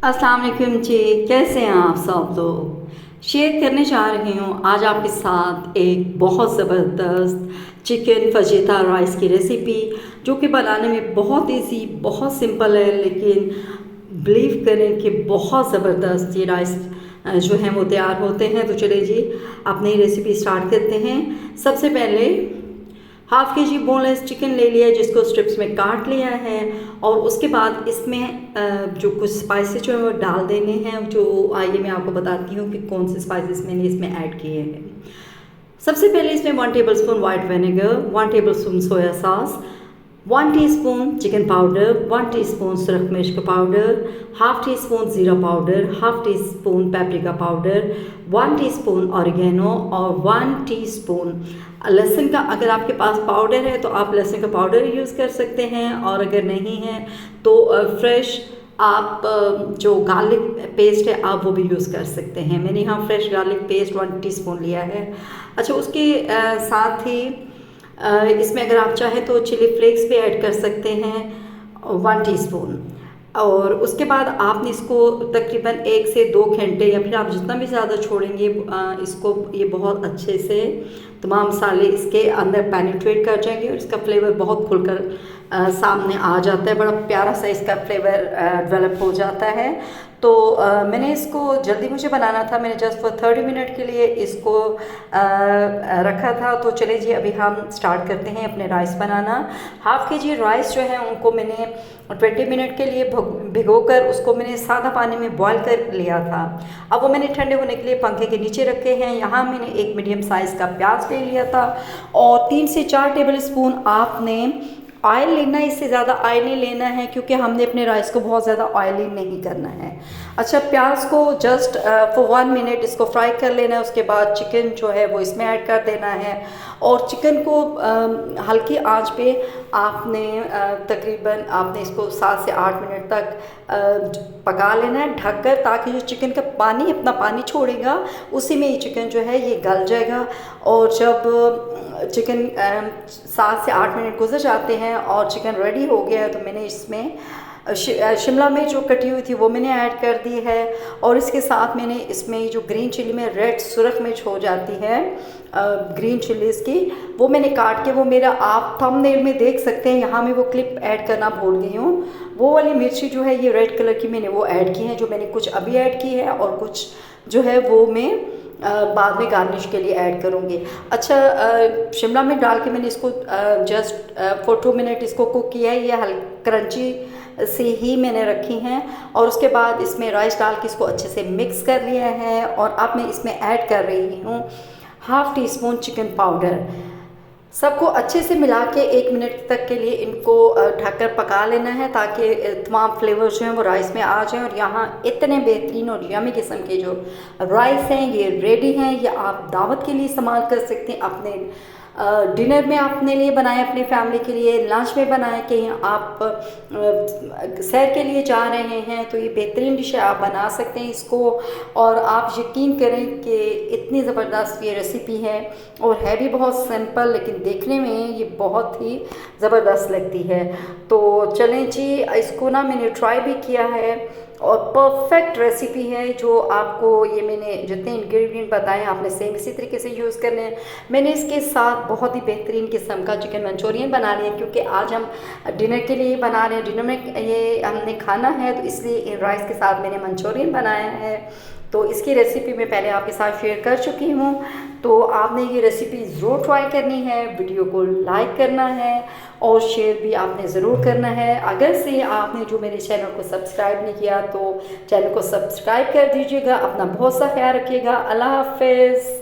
अस्सलाम वालेकुम जी, कैसे हैं आप सब लोग। शेयर करने जा रही हूँ आज आपके साथ एक बहुत ज़बरदस्त चिकन फजीता राइस की रेसिपी, जो कि बनाने में बहुत इजी, बहुत सिंपल है, लेकिन बिलीव करें कि बहुत ज़बरदस्त ये राइस जो हैं वो तैयार होते हैं। तो चलिए जी, अपनी रेसिपी स्टार्ट करते हैं। सबसे पहले हाफ़ के जी बोनलेस चिकन ले लिया है, जिसको स्ट्रिप्स में काट लिया है, और उसके बाद इसमें जो कुछ स्पाइसेस जो है वो डाल देने हैं। जो आइए मैं आपको बताती हूँ कि कौन से स्पाइसेस मैंने इसमें ऐड किए हैं। सबसे पहले इसमें 1 tablespoon white vinegar, 1 tablespoon soya sauce, 1 teaspoon chicken powder, 1 teaspoon सुरख मिर्च का पाउडर, हाफ टी स्पून ज़ीरा powder, half teaspoon paprika powder, 1 teaspoon oregano और 1 टीस्पून लहसुन का। अगर आपके पास पाउडर है तो आप लहसुन का पाउडर यूज़ कर सकते हैं, और अगर नहीं है तो फ्रेश आप जो गार्लिक पेस्ट है आप वो भी यूज़ कर सकते हैं। मैंने यहाँ फ्रेश गार्लिक पेस्ट 1 टीस्पून लिया है। अच्छा, उसके साथ ही इसमें अगर आप चाहें तो चिली फ्लेक्स भी ऐड कर सकते हैं 1 टीस्पून। और उसके बाद आपने इसको तकरीबन 1 से 2 घंटे या फिर आप जितना भी ज़्यादा छोड़ेंगे इसको, ये बहुत अच्छे से तमाम मसाले इसके अंदर पेनिट्रेट कर जाएंगे और इसका फ्लेवर बहुत खुलकर सामने आ जाता है। बड़ा प्यारा सा इसका फ्लेवर डेवलप हो जाता है। तो मैंने इसको जल्दी मुझे बनाना था, मैंने जस्ट फॉर 30 मिनट के लिए इसको रखा था। तो चलिए जी, अभी हम स्टार्ट करते हैं अपने राइस बनाना। हाफ़ के जी राइस जो है उनको मैंने 20 मिनट के लिए भिगोकर उसको मैंने सादा पानी में बॉईल कर लिया था। अब वो मैंने ठंडे होने के लिए पंखे के नीचे रखे हैं। यहाँ मैंने एक मीडियम साइज़ का प्याज ले लिया था, और 3 से 4 टेबल स्पून आपने ऑयल लेना है। इससे ज़्यादा ऑयल नहीं लेना है, क्योंकि हमने अपने राइस को बहुत ज़्यादा ऑयली नहीं करना है। अच्छा, प्याज को जस्ट फॉर 1 मिनट इसको फ्राई कर लेना है। उसके बाद चिकन जो है वो इसमें ऐड कर देना है, और चिकन को हल्की आंच पे आपने तकरीबन आपने इसको 7 से 8 मिनट तक पका लेना है ढककर, ताकि जो चिकन का पानी अपना पानी छोड़ेगा उसी में ये चिकन जो है ये गल जाएगा। और जब चिकन 7 से 8 मिनट गुजर जाते हैं और चिकन रेडी हो गया है, तो मैंने इसमें शिमला मिर्च जो कटी हुई थी वो मैंने ऐड कर दी है। और इसके साथ मैंने इसमें जो ग्रीन चिली में रेड सुरख मिर्च हो जाती है, ग्रीन चिलीज़ की, वो मैंने काट के, वो मेरा आप थंबनेल में देख सकते हैं, यहाँ मैं वो क्लिप ऐड करना भूल गई हूँ। वो वाली मिर्ची जो है ये रेड कलर की मैंने वो ऐड की है, जो मैंने कुछ अभी ऐड की है और कुछ जो है वो मैं बाद में गार्निश के लिए ऐड करूँगी। अच्छा, शिमला मिर्च डाल के मैंने इसको जस्ट फॉर 2 मिनट इसको कुक किया है। ये हल्की क्रंची से ही मैंने रखी हैं, और उसके बाद इसमें राइस डाल के इसको अच्छे से मिक्स कर लिया है। और अब मैं इसमें ऐड कर रही हूँ half tea spoon chicken powder. सबको अच्छे से मिला के 1 मिनट तक के लिए इनको ढककर पका लेना है, ताकि तमाम फ्लेवर्स जो हैं वो राइस में आ जाएं। और यहाँ इतने बेहतरीन और यमी किस्म के जो राइस हैं ये रेडी हैं। ये आप दावत के लिए इस्तेमाल कर सकते हैं, अपने डिनर में अपने लिए बनाएं, अपनी फैमिली के लिए लंच में बनाएं, कहीं आप सैर के लिए जा रहे हैं तो ये बेहतरीन डिश है, आप बना सकते हैं इसको। और आप यकीन करें कि इतनी ज़बरदस्त ये रेसिपी है, और है भी बहुत सिंपल, लेकिन देखने में ये बहुत ही ज़बरदस्त लगती है। तो चलें जी, इसको ना मैंने ट्राई भी किया है, और परफेक्ट रेसिपी है। जो आपको ये मैंने जितने इंग्रेडिएंट बताए आपने सेम इसी तरीके से यूज़ करने हैं। मैंने इसके साथ बहुत ही बेहतरीन किस्म का चिकन मंचूरियन बना लिया, क्योंकि आज हम डिनर के लिए बना रहे हैं, डिनर में ये हमने खाना है, तो इसलिए राइस के साथ मैंने मंचूरियन बनाया है। तो इसकी रेसिपी मैं पहले आपके साथ शेयर कर चुकी हूँ। तो आपने ये रेसिपी ज़रूर ट्राई करनी है, वीडियो को लाइक करना है और शेयर भी आपने ज़रूर करना है। अगर से आपने जो मेरे चैनल को सब्सक्राइब नहीं किया तो चैनल को सब्सक्राइब कर दीजिएगा। अपना बहुत सा ख्याल रखिएगा। अल्लाह हाफ़िज़।